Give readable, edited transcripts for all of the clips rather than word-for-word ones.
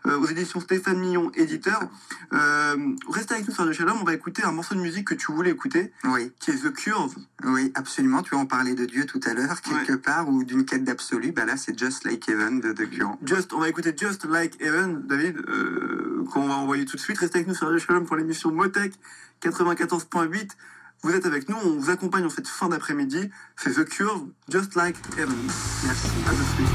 aux éditions Stéphane Millon, éditeur. Restez avec nous sur Radio Shalom, on va écouter un morceau de musique que tu voulais écouter, qui est The Curve. Oui, absolument, tu en parlais de Dieu tout à l'heure, quelque part, ou d'une quête d'absolu, bah là c'est Just Like Heaven de The Curve. On va écouter Just Like Heaven, David, qu'on va envoyer tout de suite. Restez avec nous sur Radio Shalom pour l'émission Motech 94.8. Vous êtes avec nous, on vous accompagne en cette fin d'après-midi. C'est The Curve, Just Like Heaven. Merci. À tout de suite.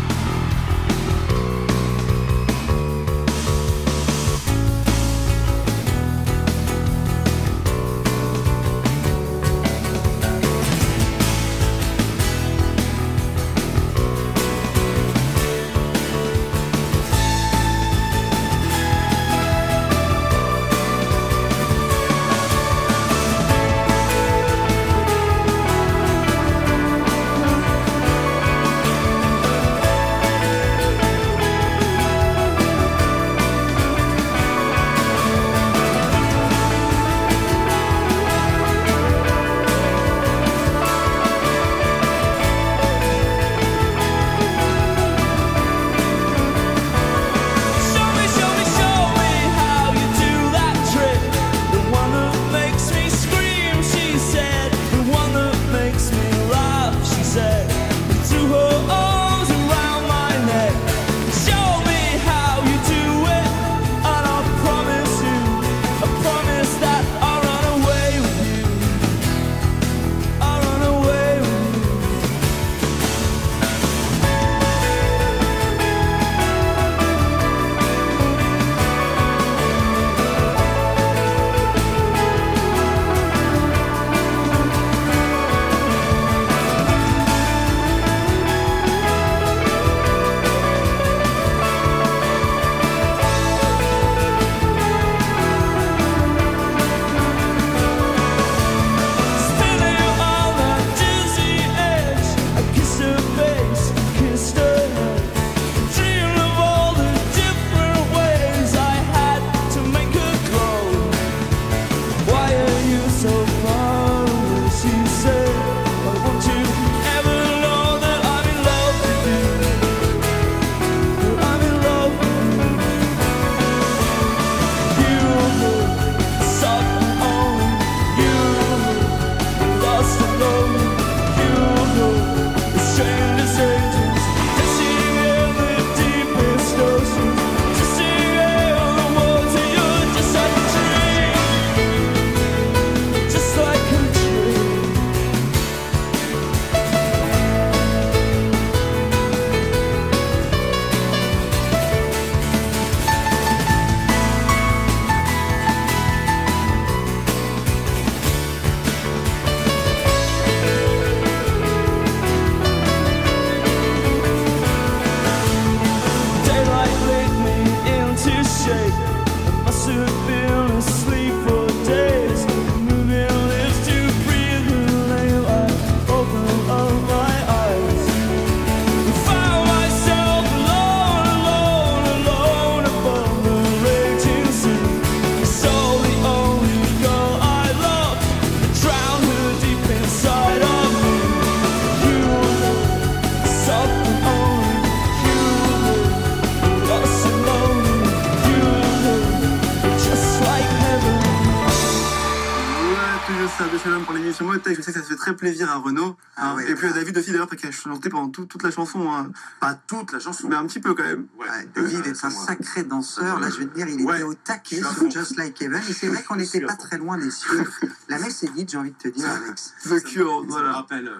Shalom pour l'émission Motech. Je sais que ça se fait très plaisir à Renaud. Ah ouais, et puis à David aussi d'ailleurs, qui a chanté pendant toute la chanson. Hein. Pas toute la chanson, mais un petit peu quand même. Ouais, David est un sacré danseur. Là, je veux te dire, il était au taquet sur Just Like Heaven. Et c'est vrai qu'on n'était pas très loin des cieux. La messe est dite, j'ai envie de te dire, Alex. The Cure, voilà. Ça me rappelle...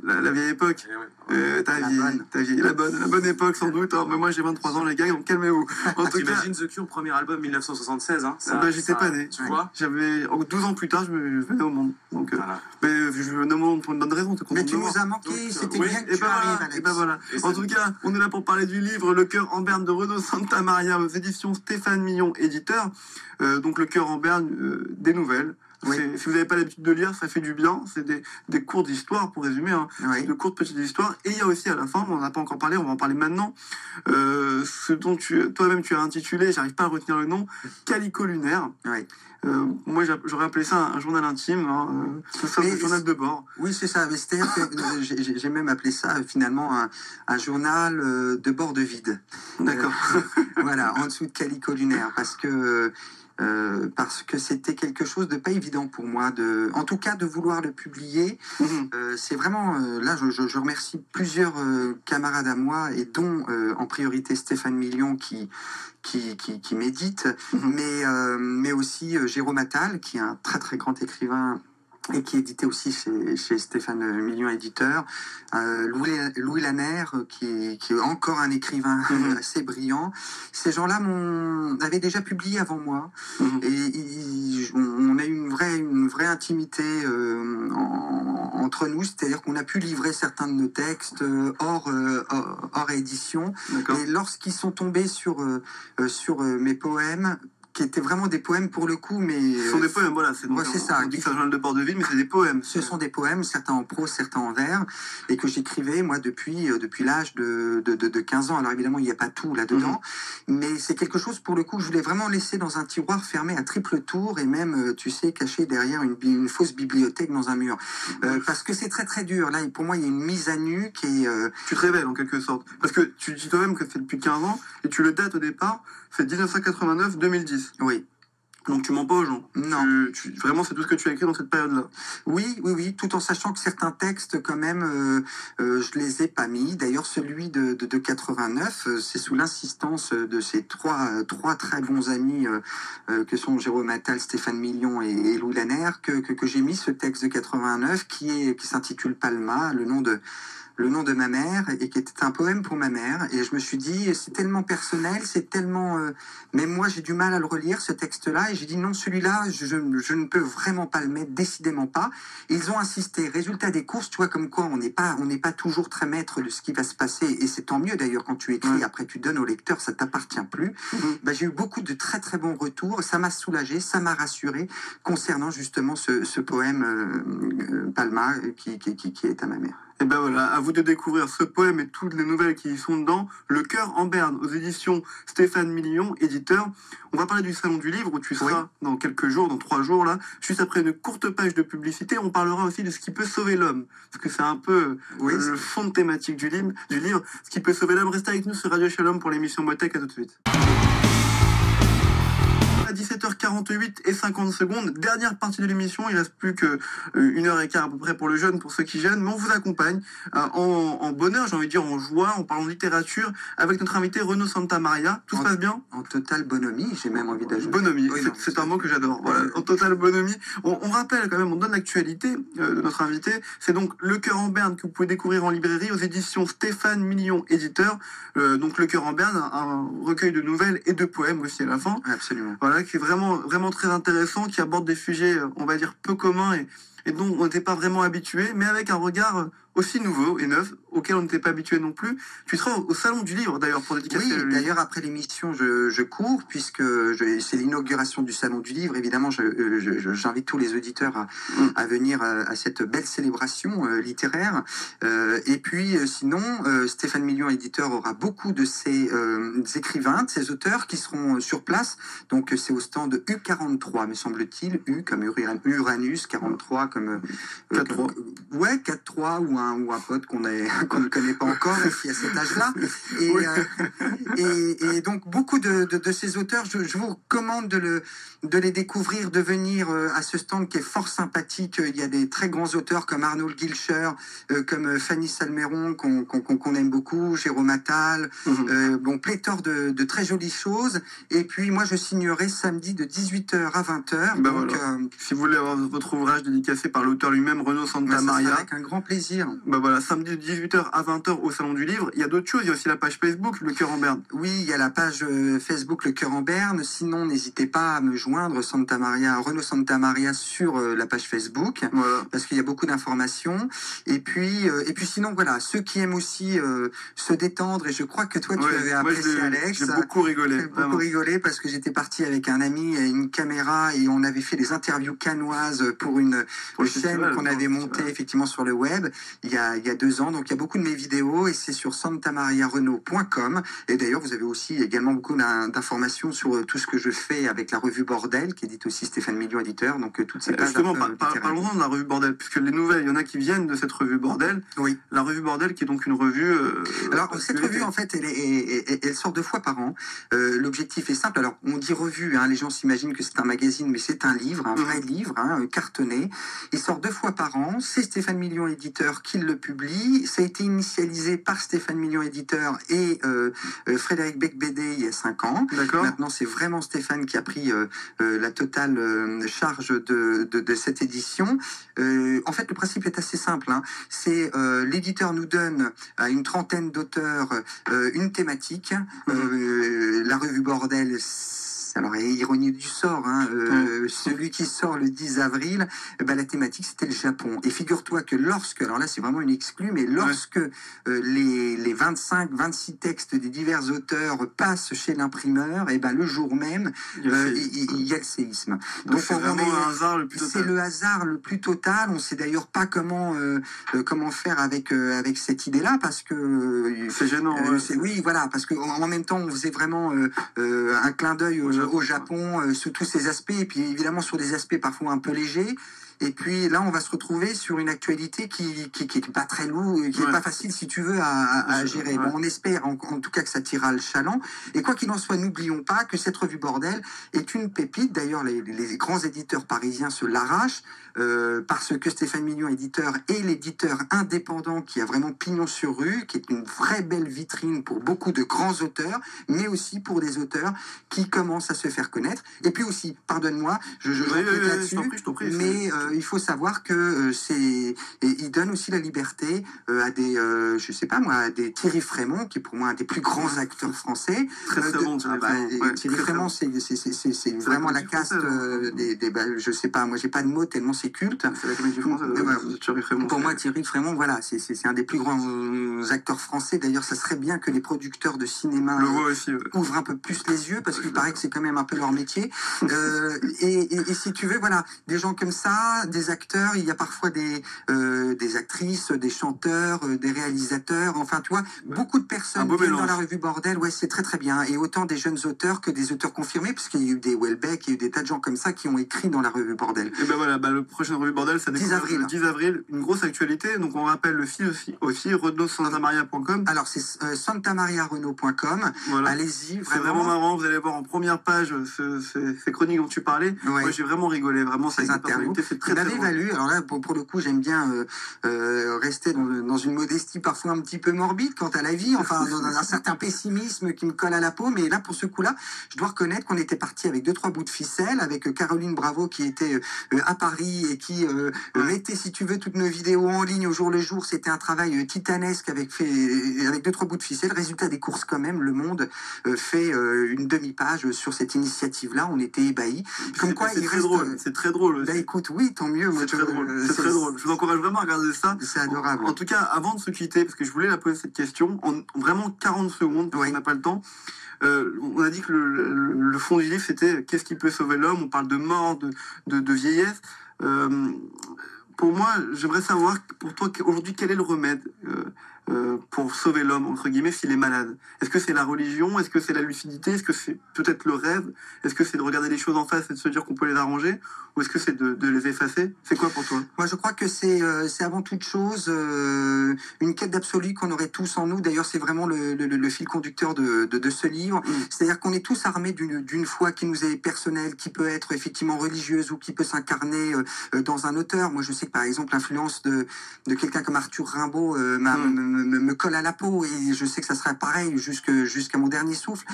La vieille époque. La bonne époque sans doute. Hein. Mais moi j'ai 23 ans les gars, donc calmez-vous. T'imagines The Cure, premier album 1976. Hein, j'étais pas né. Tu vois, j'avais 12 ans plus tard, je venais au monde. Donc, voilà. Mais je venais au monde pour une bonne raison. Mais tu nous as manqué, c'était bien que tu arrives, Alex. Et ben voilà. En tout cas, on est là pour parler du livre Le Cœur en berne de Renaud Santamaria aux éditions Stéphane Millon, éditeur. Donc Le Cœur en berne, des nouvelles. Oui. Si vous n'avez pas l'habitude de lire, ça fait du bien. C'est des cours d'histoire, pour résumer, hein. Oui. De courtes petites histoires. Et il y a aussi à la fin, on n'en a pas encore parlé, on va en parler maintenant, ce dont toi-même tu as intitulé, j'arrive pas à retenir le nom, Calico lunaire. Oui. Moi, j'aurais appelé ça un journal intime, hein, un journal de bord. Oui, c'est ça. C'est-à-dire que j'ai même appelé ça finalement un journal de bord de vide. D'accord. Voilà, en dessous de Calico lunaire, parce que c'était quelque chose de pas évident pour moi, en tout cas de vouloir le publier. C'est vraiment, là je remercie plusieurs camarades à moi, et dont en priorité Stéphane Million qui médite, mais aussi Jérôme Attal, qui est un très très grand écrivain et qui éditait aussi chez Stéphane Million éditeur, Louis Lanner, qui est encore un écrivain assez brillant. Ces gens-là avaient déjà publié avant moi, et on a eu une vraie intimité entre nous, c'est-à-dire qu'on a pu livrer certains de nos textes hors édition. Et lorsqu'ils sont tombés sur mes poèmes, qui étaient vraiment des poèmes pour le coup, mais... Ce sont des poèmes, voilà. C'est ça. On dit que c'est un journal de bord de ville, mais c'est des poèmes. Ce sont des poèmes, certains en prose, certains en vers, et que j'écrivais, moi, depuis l'âge de 15 ans. Alors évidemment, il n'y a pas tout là-dedans, mais c'est quelque chose, pour le coup, que je voulais vraiment laisser dans un tiroir fermé à triple tour, et même, tu sais, caché derrière une fausse bibliothèque dans un mur. Parce que c'est très très dur. Là, pour moi, il y a une mise à nu qui est... Tu te révèles, en quelque sorte. Parce que tu dis toi-même que c'est depuis 15 ans, et tu le dates au départ, c'est 1989-2010. Oui. Donc tu mens pas aux gens. Non. Vraiment, c'est tout ce que tu as écrit dans cette période-là. Oui, tout en sachant que certains textes, quand même, je les ai pas mis. D'ailleurs, celui de 89, c'est sous l'insistance de ces trois très bons amis que sont Jérôme Attal, Stéphane Million et Louis Lanner, que j'ai mis ce texte de 89 qui s'intitule Palma, le nom de ma mère, et qui était un poème pour ma mère. Et je me suis dit, c'est tellement personnel, c'est tellement... Même moi, j'ai du mal à le relire, ce texte-là. Et j'ai dit, non, celui-là, je ne peux vraiment pas le mettre, décidément pas. Et ils ont insisté. Résultat des courses, tu vois, comme quoi on n'est pas toujours très maître de ce qui va se passer. Et c'est tant mieux, d'ailleurs, quand tu écris, après tu donnes au lecteur, ça t'appartient plus. J'ai eu beaucoup de très, très bons retours. Ça m'a soulagé, ça m'a rassuré concernant justement ce poème Palma qui est à ma mère. Et ben voilà, à vous de découvrir ce poème et toutes les nouvelles qui y sont dedans. Le cœur en berne, aux éditions Stéphane Million, éditeur. On va parler du Salon du Livre où tu seras dans quelques jours, dans 3 jours là. Juste après une courte page de publicité, on parlera aussi de ce qui peut sauver l'homme. Parce que c'est un peu le fond de thématique du livre. Ce qui peut sauver l'homme. Restez avec nous sur Radio Shalom pour l'émission Motech. À tout de suite. À 17h48 et 50 secondes, dernière partie de l'émission, il reste plus que 1h15 à peu près pour le jeûne, pour ceux qui jeûnent, mais on vous accompagne en bonheur, j'ai envie de dire en joie, en parlant de littérature, avec notre invité Renaud Santamaria. Tout se passe bien ? En totale bonhomie, j'ai même envie d'ajouter. Bonhomie, c'est un mot que j'adore. Voilà, en totale bonhomie. On rappelle quand même, on donne l'actualité de notre invité. C'est donc Le Cœur en Berne que vous pouvez découvrir en librairie aux éditions Stéphane Million, éditeur. Donc Le Cœur en Berne, un recueil de nouvelles et de poèmes aussi à la fin. Absolument. Voilà, qui est vraiment très intéressant, qui aborde des sujets, on va dire, peu communs et dont on n'était pas vraiment habitué, mais avec un regard aussi nouveau et neuf, auquel on n'était pas habitué non plus. Tu seras au Salon du Livre, d'ailleurs, pour dédicacer le livre. Oui, d'ailleurs, après l'émission, je cours, puisque c'est l'inauguration du Salon du Livre. Évidemment, j'invite tous les auditeurs à venir à cette belle célébration littéraire. Et puis, sinon, Stéphane Million, éditeur, aura beaucoup de ses écrivains, de ses auteurs qui seront sur place. Donc, c'est au stand U43, me semble-t-il. U comme Uranus, 43 comme... 4-3. Ouais, 4-3 ou un pote qu'on ne connaît pas encore, qui à cet âge-là. Et donc, beaucoup de ces auteurs, je vous recommande de les découvrir, de venir à ce stand qui est fort sympathique. Il y a des très grands auteurs comme Arnold Gilcher, comme Fanny Salmeron, qu'on aime beaucoup, Jérôme Attal, pléthore de très jolies choses. Et puis, moi, je signerai samedi de 18h à 20h. Ben donc, voilà. Si vous voulez avoir votre ouvrage dédicacé dédicacé par l'auteur lui-même, Renaud Santamaria. Avec un grand plaisir. Bah voilà, samedi de 18h à 20h au Salon du Livre. Il y a d'autres choses, il y a aussi la page Facebook, Le Cœur en Berne. Oui, il y a la page Facebook Le Cœur en Berne. Sinon, n'hésitez pas à me joindre, Renaud Santamaria sur la page Facebook, voilà. Parce qu'il y a beaucoup d'informations. Et puis sinon, voilà, ceux qui aiment aussi se détendre, et je crois que toi, tu avais apprécié, Alex. J'ai beaucoup rigolé. Beaucoup rigolé parce que j'étais parti avec un ami et une caméra et on avait fait des interviews cannoises pour une chaîne qu'on avait montée effectivement sur le web il y a 2 ans. Donc il y a beaucoup de mes vidéos et c'est sur santamariarenaud.com. Et d'ailleurs, vous avez aussi également beaucoup d'informations sur tout ce que je fais avec la revue Bordel, qui édite aussi Stéphane Million, éditeur. Donc toutes ces pages. Justement, parlons-en de la revue Bordel, puisque les nouvelles, il y en a qui viennent de cette revue Bordel. Oui. La revue Bordel, qui est donc une revue. Alors cette revue, en fait, elle sort 2 fois par an. L'objectif est simple. Alors on dit revue, hein, les gens s'imaginent que c'est un magazine, mais c'est un livre, un vrai livre, hein, cartonné. Il sort 2 fois par an. C'est Stéphane Million, éditeur, qui le publie. Ça a été initialisé par Stéphane Million, éditeur, et Frédéric Becbédé il y a 5 ans. Maintenant, c'est vraiment Stéphane qui a pris la totale charge de cette édition. En fait, le principe est assez simple. Hein. C'est l'éditeur nous donne à une trentaine d'auteurs une thématique. La revue Bordel, alors, ironie du sort, hein, celui qui sort le 10 avril, la thématique, c'était le Japon. Et figure-toi que alors là, c'est vraiment une exclue, mais lorsque les 25-26 textes des divers auteurs passent chez l'imprimeur, le jour même, il y a le séisme. Donc c'est vraiment un hasard le plus total. C'est le hasard le plus total. On ne sait d'ailleurs pas comment faire avec cette idée-là, parce que... c'est gênant. Oui, voilà, parce qu'en même temps, on faisait vraiment un clin d'œil au Japon, sous tous ces aspects, et puis évidemment sur des aspects parfois un peu légers. Et puis là, on va se retrouver sur une actualité qui est pas très lourde, qui est pas facile, si tu veux, à gérer. Bon, on espère en tout cas que ça tirera le chaland. Et quoi qu'il en soit, n'oublions pas que cette revue Bordel est une pépite. D'ailleurs, les grands éditeurs parisiens se l'arrachent, parce que Stéphane Million, éditeur, est l'éditeur indépendant qui a vraiment pignon sur rue, qui est une vraie belle vitrine pour beaucoup de grands auteurs, mais aussi pour des auteurs qui commencent à se faire connaître. Et puis aussi, pardonne-moi, je là-dessus, mais il faut savoir que il donne aussi la liberté à des, je sais pas moi, à des Thierry Frémont, qui est pour moi un des plus grands acteurs français. Très bon, Thierry Frémont, c'est vraiment la caste je sais pas, moi j'ai pas de mots tellement c'est culte. C'est la comédie française, Thierry Frémont. Pour moi, Thierry Frémont, voilà, c'est un des plus grands acteurs français. D'ailleurs, ça serait bien que les producteurs de cinéma ouvrent un peu plus les yeux, parce qu'il paraît que c'est quand même un peu leur métier. Et si tu veux, voilà, des gens comme ça, des acteurs, il y a parfois des actrices, des chanteurs, des réalisateurs, enfin tu vois, beaucoup de personnes viennent dans la revue Bordel, c'est très très bien, et autant des jeunes auteurs que des auteurs confirmés, puisqu'il y a eu des Welbeck, il y a eu des tas de gens comme ça qui ont écrit dans la revue Bordel. Et voilà, le prochain revue Bordel, ça découvre le 10 avril, une grosse actualité, donc on rappelle le site aussi renaud-santamaria.com. Alors c'est santamariarenaud.com, voilà. Allez-y, c'est vraiment marrant, vous allez voir en première page ces chroniques dont tu parlais. Moi j'ai vraiment rigolé, vraiment, ces interviews. C'est très valu. Alors là, pour le coup, j'aime bien rester dans une modestie parfois un petit peu morbide quant à la vie, enfin dans un certain pessimisme qui me colle à la peau, mais là, pour ce coup-là, je dois reconnaître qu'on était parti avec 2-3 bouts de ficelle, avec Caroline Bravo qui était à Paris et qui mettait, si tu veux, toutes nos vidéos en ligne au jour le jour. C'était un travail titanesque avec 2-3 bouts de ficelle. Résultat des courses quand même, Le Monde fait une demi-page sur cette initiative-là. On était ébahis. Comme quoi, c'est très drôle. C'est très drôle. Bah écoute, oui, tant mieux. C'est très drôle. C'est très drôle. Je vous encourage vraiment à regarder ça. C'est adorable. En tout cas, avant de se quitter, parce que je voulais la poser cette question, en vraiment 40 secondes, parce qu'on n'a pas le temps. On a dit que le fond du livre, c'était qu'est-ce qui peut sauver l'homme. On parle de mort, de vieillesse. Pour moi, j'aimerais savoir, pour toi, aujourd'hui, quel est le remède pour sauver l'homme, entre guillemets, s'il est malade? Est-ce que c'est la religion? Est-ce que c'est la lucidité? Est-ce que c'est peut-être le rêve? Est-ce que c'est de regarder les choses en face et de se dire qu'on peut les arranger? Ou est-ce que c'est de les effacer? C'est quoi pour toi? Moi, je crois que c'est avant toute chose une quête d'absolu qu'on aurait tous en nous. D'ailleurs, c'est vraiment le fil conducteur de ce livre. C'est-à-dire qu'on est tous armés d'une foi qui nous est personnelle, qui peut être effectivement religieuse ou qui peut s'incarner dans un auteur. Moi, je sais que, par exemple, l'influence de quelqu'un comme Arthur Rimbaud me colle à la peau, et je sais que ça sera pareil jusqu'à mon dernier souffle.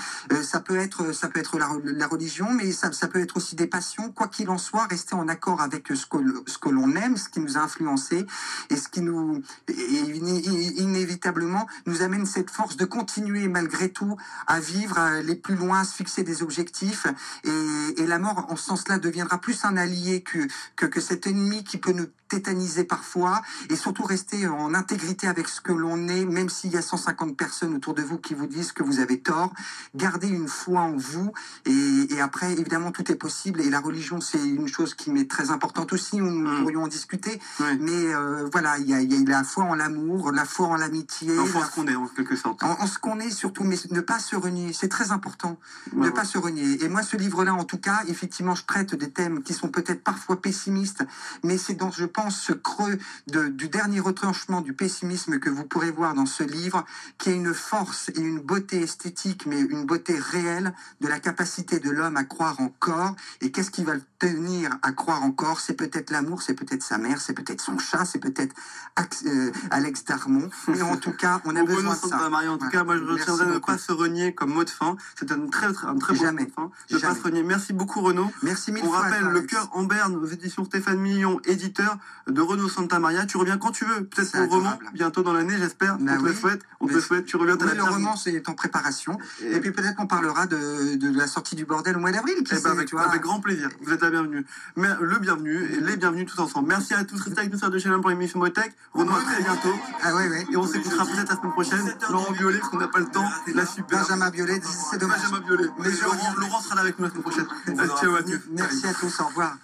Ça peut être la religion, mais ça peut être aussi des passions. Quoi qu'il en soit, rester en accord avec ce que l'on aime, ce qui nous a influencé, et ce qui nous inévitablement nous amène cette force de continuer malgré tout à vivre, à aller plus loin, à se fixer des objectifs. Et la mort, en ce sens-là, deviendra plus un allié que cet ennemi qui peut nous tétaniser parfois, et surtout rester en intégrité avec ce que l'on est, même s'il y a 150 personnes autour de vous qui vous disent que vous avez tort. Gardez une foi en vous, et après, évidemment, tout est possible, et la religion, c'est une chose qui m'est très importante aussi, nous pourrions en discuter, mais voilà, il y a la foi en l'amour, la foi en l'amitié, en ce qu'on est, en quelque sorte. En ce qu'on est surtout, mais ne pas se renier, c'est très important, ne pas se renier. Et moi, ce livre-là, en tout cas, effectivement, je traite des thèmes qui sont peut-être parfois pessimistes, mais c'est dans, je pense, ce creux du dernier retranchement du pessimisme que vous pourrez voir dans ce livre, qui est une force et une beauté esthétique, mais une beauté réelle de la capacité de l'homme à croire encore. Et qu'est-ce qui va le tenir à croire encore? C'est peut-être l'amour, c'est peut-être sa mère, c'est peut-être son chat, c'est peut-être Alex Darmon. Mais en tout cas, on a besoin de ça. Marie, en tout cas, moi, je retiendrai de ne pas se renier comme mot de fin. C'est un très bon mot de fin. Ne pas se renier. Merci beaucoup, Renaud. Merci mille fois. On rappelle Le Alex. Cœur en Berne, aux éditions Stéphane Millon, éditeur de Renaud Santamaria. Tu reviens quand tu veux. Peut-être pour le roman, bientôt dans l'année, j'espère. On te le souhaite. On te le souhaite. Tu reviens. Le roman, c'est en préparation. Et puis peut-être qu'on parlera de la sortie du bordel au mois d'avril. Avec grand plaisir. Vous êtes la bienvenue. Mais le bienvenu et les bienvenus tous ensemble. Merci à tous. Restez avec nous sur de Chalem pour l'émission Motech. Renaud, à très bientôt. Et on s'écoutera peut-être la semaine prochaine. Laurent Violet, parce qu'on n'a pas le temps. La super. Benjamin Violet, c'est dommage. Benjamin Violet. Mais Laurent sera là avec nous la semaine prochaine. Ciao à tous. Merci à tous. Au revoir.